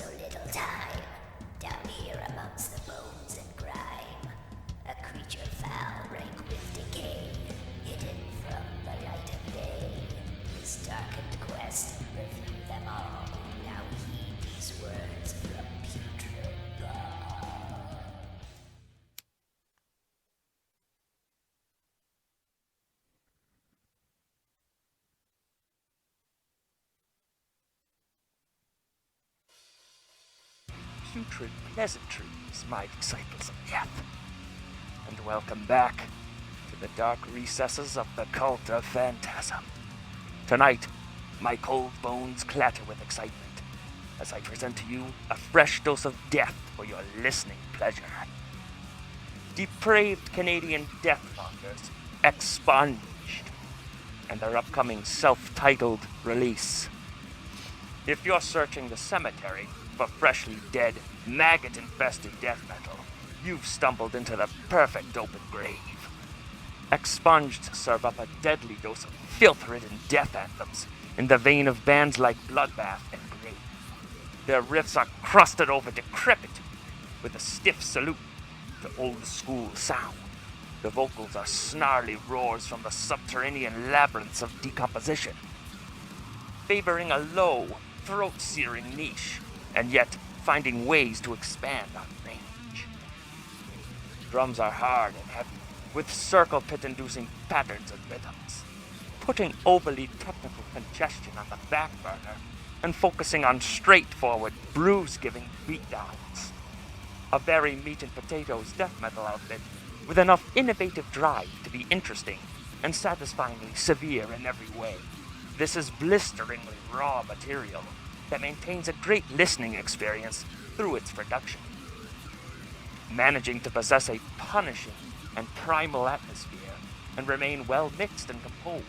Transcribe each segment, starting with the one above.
so little time, down here amongst the bones and grime. A creature foul, rank with decay, hidden from the light of day. This darkened quest, review them all. Now heed these words from putrid ball. Putrid pleasantries, my disciples of death, and welcome back to the dark recesses of the cult of Phantasm. Tonight, my cold bones clatter with excitement as I present to you a fresh dose of death for your listening pleasure. Depraved Canadian deathmongers, Expunged, and their upcoming self-titled release. If you're searching the cemetery for freshly dead, maggot-infested death metal, you've stumbled into the perfect open grave. Expunged serve up a deadly dose of filth-ridden death anthems in the vein of bands like Bloodbath and Grave. Their riffs are crusted over decrepitude with a stiff salute to old-school sound. The vocals are snarly roars from the subterranean labyrinths of decomposition, favoring a low, throat-searing niche, and yet finding ways to expand on range. Drums are hard and heavy, with circle pit-inducing patterns and rhythms, putting overly technical congestion on the back burner and focusing on straightforward, bruise-giving beatdowns. A very meat-and-potatoes death metal outfit with enough innovative drive to be interesting and satisfyingly severe in every way. This is blisteringly raw material that maintains a great listening experience through its production, managing to possess a punishing and primal atmosphere and remain well mixed and composed.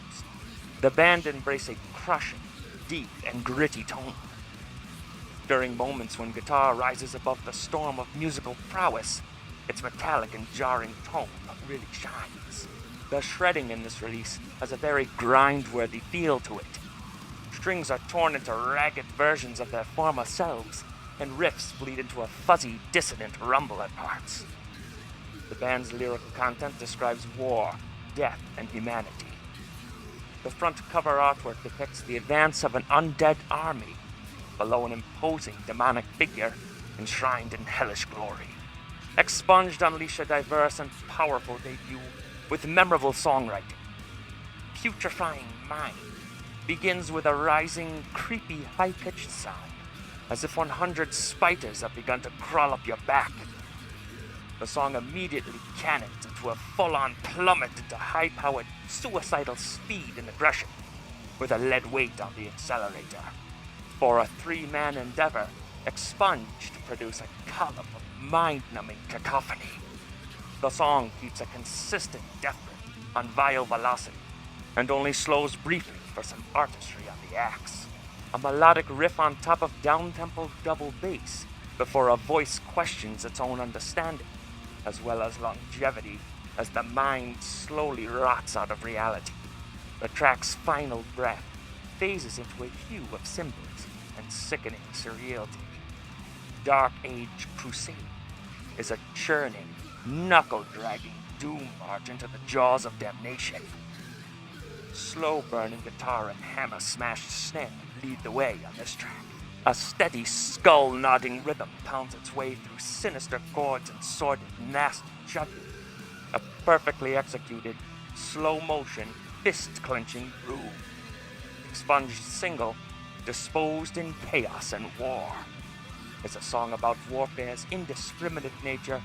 The band embrace a crushing, deep, and gritty tone. During moments when guitar rises above the storm of musical prowess, its metallic and jarring tone really shines. The shredding in this release has a very grind-worthy feel to it. Strings are torn into ragged versions of their former selves, and riffs bleed into a fuzzy, dissonant rumble at parts. The band's lyrical content describes war, death, and humanity. The front cover artwork depicts the advance of an undead army, below an imposing demonic figure enshrined in hellish glory. Expunged unleash a diverse and powerful debut with memorable songwriting. Putrefying Mind begins with a rising, creepy, high-pitched sound, as if 100 spiders have begun to crawl up your back. The song immediately cannons into a full-on plummet into high-powered, suicidal speed and aggression, with a lead weight on the accelerator. For a three-man endeavor, Expunged produce a column of mind-numbing cacophony. The song keeps a consistent death grip on viol velocity, and only slows briefly for some artistry on the axe. A melodic riff on top of down-tempo double bass before a voice questions its own understanding, as well as longevity as the mind slowly rots out of reality. The track's final breath phases into a hue of symbols and sickening surreality. Dark Age Crusade is a churning, knuckle-dragging doom march into the jaws of damnation. Slow-burning guitar and hammer-smashed snare lead the way on this track. A steady, skull-nodding rhythm pounds its way through sinister chords and sordid, nasty juggling. A perfectly executed, slow-motion, fist-clenching groove. Expunged single, Disposed in Chaos and War, is a song about warfare's indiscriminate nature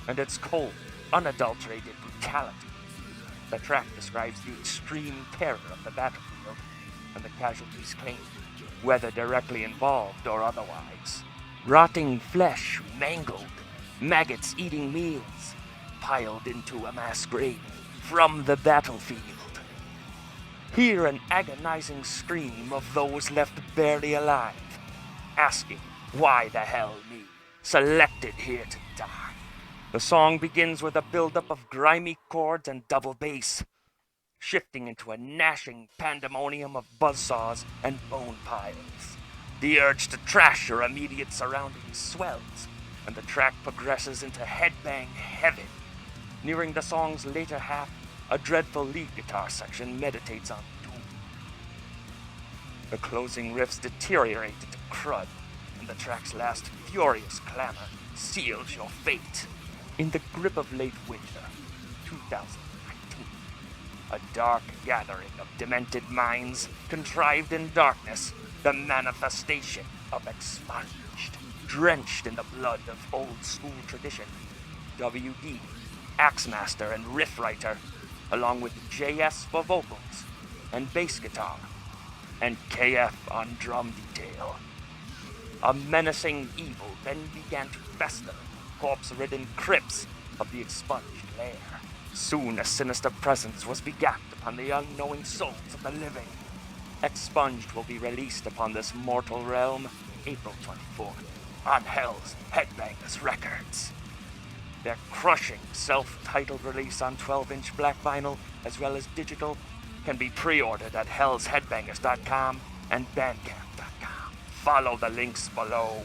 and its cold, unadulterated brutality. The track describes the extreme terror of the battlefield and the casualties claimed, whether directly involved or otherwise. Rotting flesh mangled, maggots eating meals, piled into a mass grave from the battlefield. Hear an agonizing scream of those left barely alive, asking, why the hell me, selected here to die? The song begins with a buildup of grimy chords and double bass, shifting into a gnashing pandemonium of buzzsaws and bone piles. The urge to trash your immediate surroundings swells, and the track progresses into headbang heaven. Nearing the song's later half, a dreadful lead guitar section meditates on doom. The closing riffs deteriorate into crud, and the track's last furious clamor seals your fate. In the grip of late winter, 2019, a dark gathering of demented minds, contrived in darkness, the manifestation of Expunged, drenched in the blood of old-school tradition. WD, Axemaster and riff writer, along with JS for vocals and bass guitar, and KF on drum detail. A menacing evil then began to fester in corpse-ridden crypts of the expunged lair. Soon a sinister presence was begat upon the unknowing souls of the living. Expunged will be released upon this mortal realm April 24th on Hellsheadbangers Records. Their crushing self-titled release on 12-inch black vinyl as well as digital can be pre-ordered at hellsheadbangers.com and bandcamp.com. Follow the links below.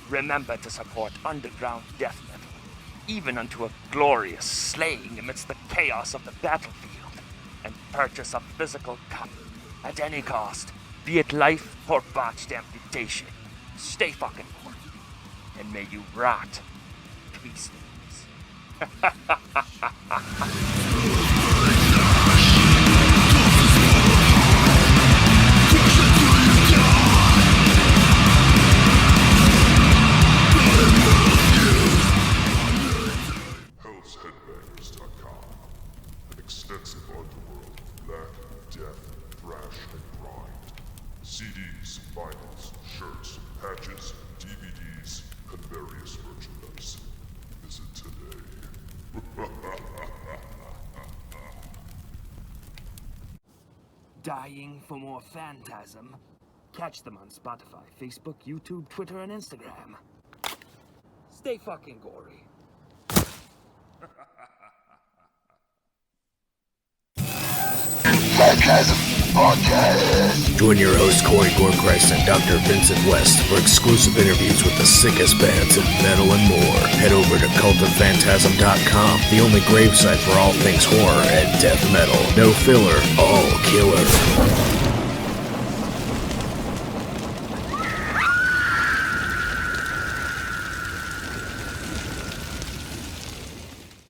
Remember to support underground death metal, even unto a glorious slaying amidst the chaos of the battlefield, and purchase a physical copy at any cost, be it life or botched amputation. Stay fucking warm, and may you rot peacefully. Hellsheadbangers.com, an extensive underworld of black, death, thrash, and grind. CDs, vinyls, shirts, patches, DVDs, and various merchandise. Visit today. Dying for more phantasm? Catch them on Spotify, Facebook, YouTube, Twitter, and Instagram. Stay fucking gory. Join your host Corey Gorchrist and Dr. Vincent West for exclusive interviews with the sickest bands of metal and more. Head over to cultopphantasm.com, the only gravesite for all things horror and death metal. No filler, all killer.